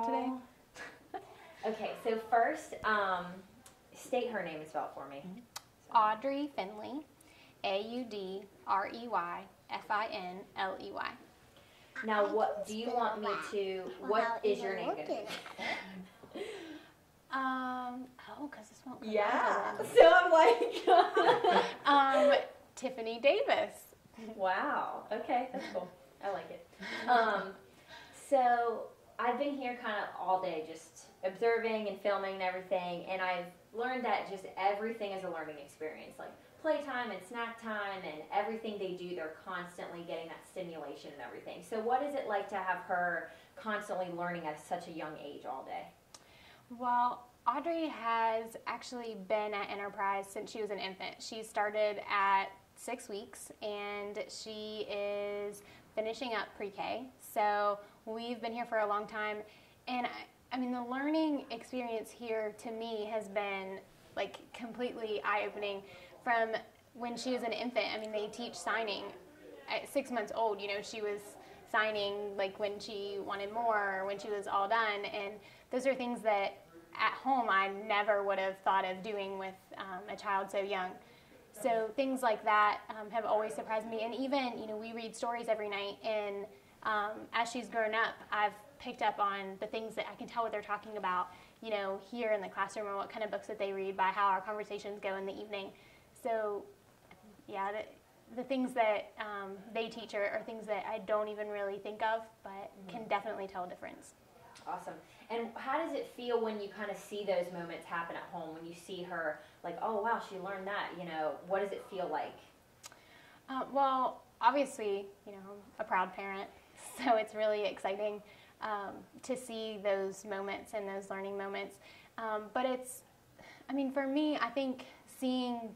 today. Okay, so first, state her name as well for me. Audrey Finley, Audreyfinley. Now, what do you want me to? What is your name going to be? Because this won't come Yeah. out. So I'm like, Tiffany Davis. wow. Okay, that's cool. I like it. So I've been here kind of all day, just observing and filming and everything, and I've learned that just everything is a learning experience. Like playtime and snack time and everything they do, they're constantly getting that stimulation and everything. So what is it like to have her constantly learning at such a young age all day? Well, Audrey has actually been at Enterprise since she was an infant. She started at 6 weeks, and she is finishing up pre-K. So we've been here for a long time, and I mean, the learning experience here to me has been like completely eye-opening. From when she was an infant, I mean, they teach signing at 6 months old. You know, she was signing like when she wanted more or when she was all done, and those are things that at home I never would have thought of doing with a child so young. So things like that have always surprised me. And even, you know, we read stories every night, and as she's grown up, I've picked up on the things that I can tell what they're talking about, you know, here in the classroom, or what kind of books that they read by how our conversations go in the evening. So, yeah, the things that they teach are things that I don't even really think of, but can definitely tell a difference. Awesome. And how does it feel when you kind of see those moments happen at home, when you see her like, oh, wow, she learned that, you know, what does it feel like? Well, obviously, you know, I'm a proud parent, so it's really exciting to see those moments and those learning moments. But it's, I mean, for me, I think seeing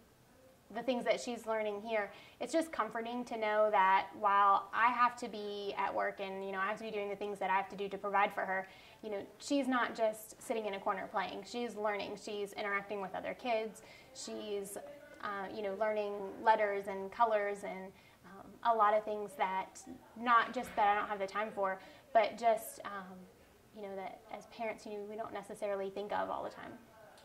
the things that she's learning here, it's just comforting to know that while I have to be at work and, you know, I have to be doing the things that I have to do to provide for her, you know, she's not just sitting in a corner playing. She's learning. She's interacting with other kids. She's, you know, learning letters and colors and a lot of things that not just that I don't have the time for, but just, you know, that as parents, you know, we don't necessarily think of all the time.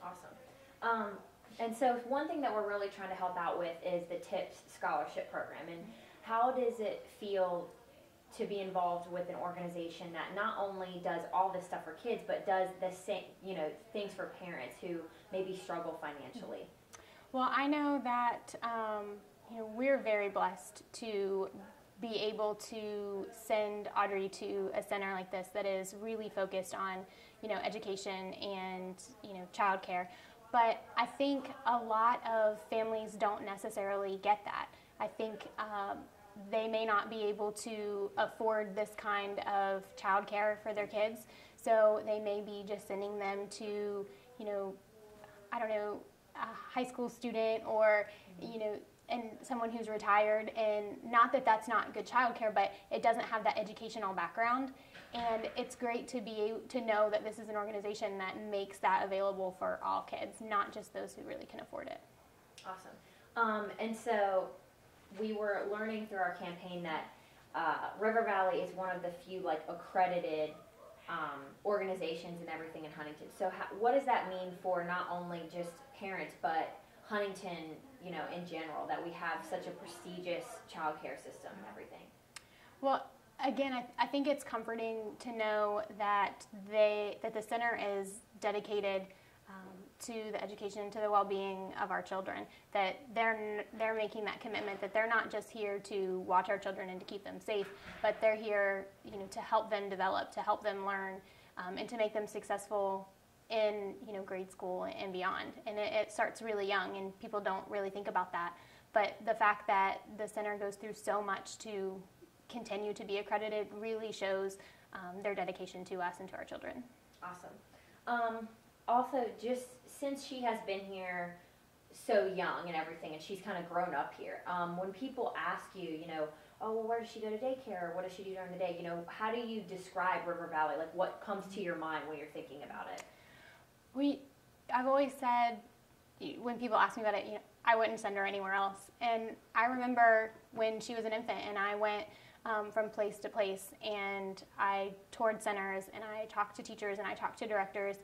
Awesome. And so one thing that we're really trying to help out with is the TIPS scholarship program. And how does it feel to be involved with an organization that not only does all this stuff for kids, but does the same, you know, things for parents who maybe struggle financially? Well, I know that, you know, we're very blessed to be able to send Audrey to a center like this that is really focused on, you know, education and, you know, childcare. But I think a lot of families don't necessarily get that. I think they may not be able to afford this kind of childcare for their kids, so they may be just sending them to, you know, I don't know, a high school student or, you know, and someone who's retired, and not that that's not good childcare, but it doesn't have that educational background. And it's great to be able to know that this is an organization that makes that available for all kids, not just those who really can afford it. Awesome. And so we were learning through our campaign that River Valley is one of the few like accredited organizations and everything in Huntington. So what does that mean for not only just parents, but Huntington, you know, in general, that we have such a prestigious child care system and everything? Well, again, I think it's comforting to know that the center is dedicated to the education and to the well-being of our children, that they're making that commitment, that they're not just here to watch our children and to keep them safe, but they're here, you know, to help them develop, to help them learn, and to make them successful in, you know, grade school and beyond. And it starts really young, and people don't really think about that. But the fact that the center goes through so much to continue to be accredited really shows their dedication to us and to our children. Awesome. Also, just since she has been here so young and everything, and she's kind of grown up here, when people ask you, you know, oh, well, where does she go to daycare, or what does she do during the day, you know, how do you describe River Valley? Like, what comes to your mind when you're thinking about it? I've always said, when people ask me about it, you know, I wouldn't send her anywhere else. And I remember when she was an infant and I went from place to place, and I toured centers, and I talked to teachers, and I talked to directors.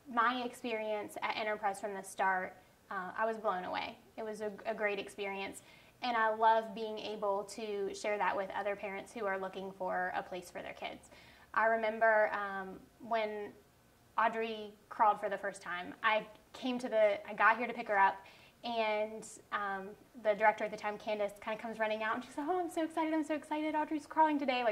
My experience at Enterprise from the start, I was blown away. It was a great experience, and I love being able to share that with other parents who are looking for a place for their kids. I remember when Audrey crawled for the first time, I got here to pick her up, and the director at the time, Candace, kind of comes running out, and she's like, "Oh, I'm so excited, Audrey's crawling today."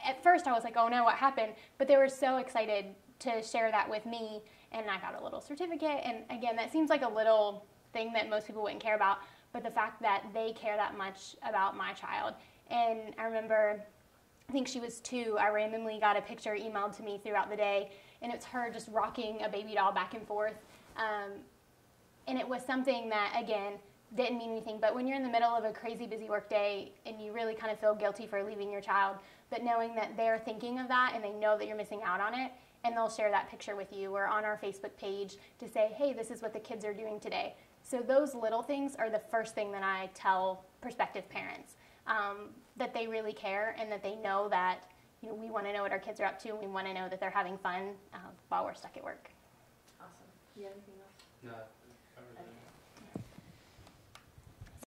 At first I was like, "Oh no, what happened?" But they were so excited to share that with me, and I got a little certificate, and again, that seems like a little thing that most people wouldn't care about, but the fact that they care that much about my child. And I remember, I think she was 2, I randomly got a picture emailed to me throughout the day, and it's her just rocking a baby doll back and forth. And it was something that, again, didn't mean anything, but when you're in the middle of a crazy busy work day and you really kind of feel guilty for leaving your child, but knowing that they're thinking of that and they know that you're missing out on it, and they'll share that picture with you or on our Facebook page to say, "Hey, this is what the kids are doing today." So those little things are the first thing that I tell prospective parents, that they really care and that they know that, you know, we want to know what our kids are up to, and we want to know that they're having fun while we're stuck at work. Awesome. Do you have anything else? No. Okay.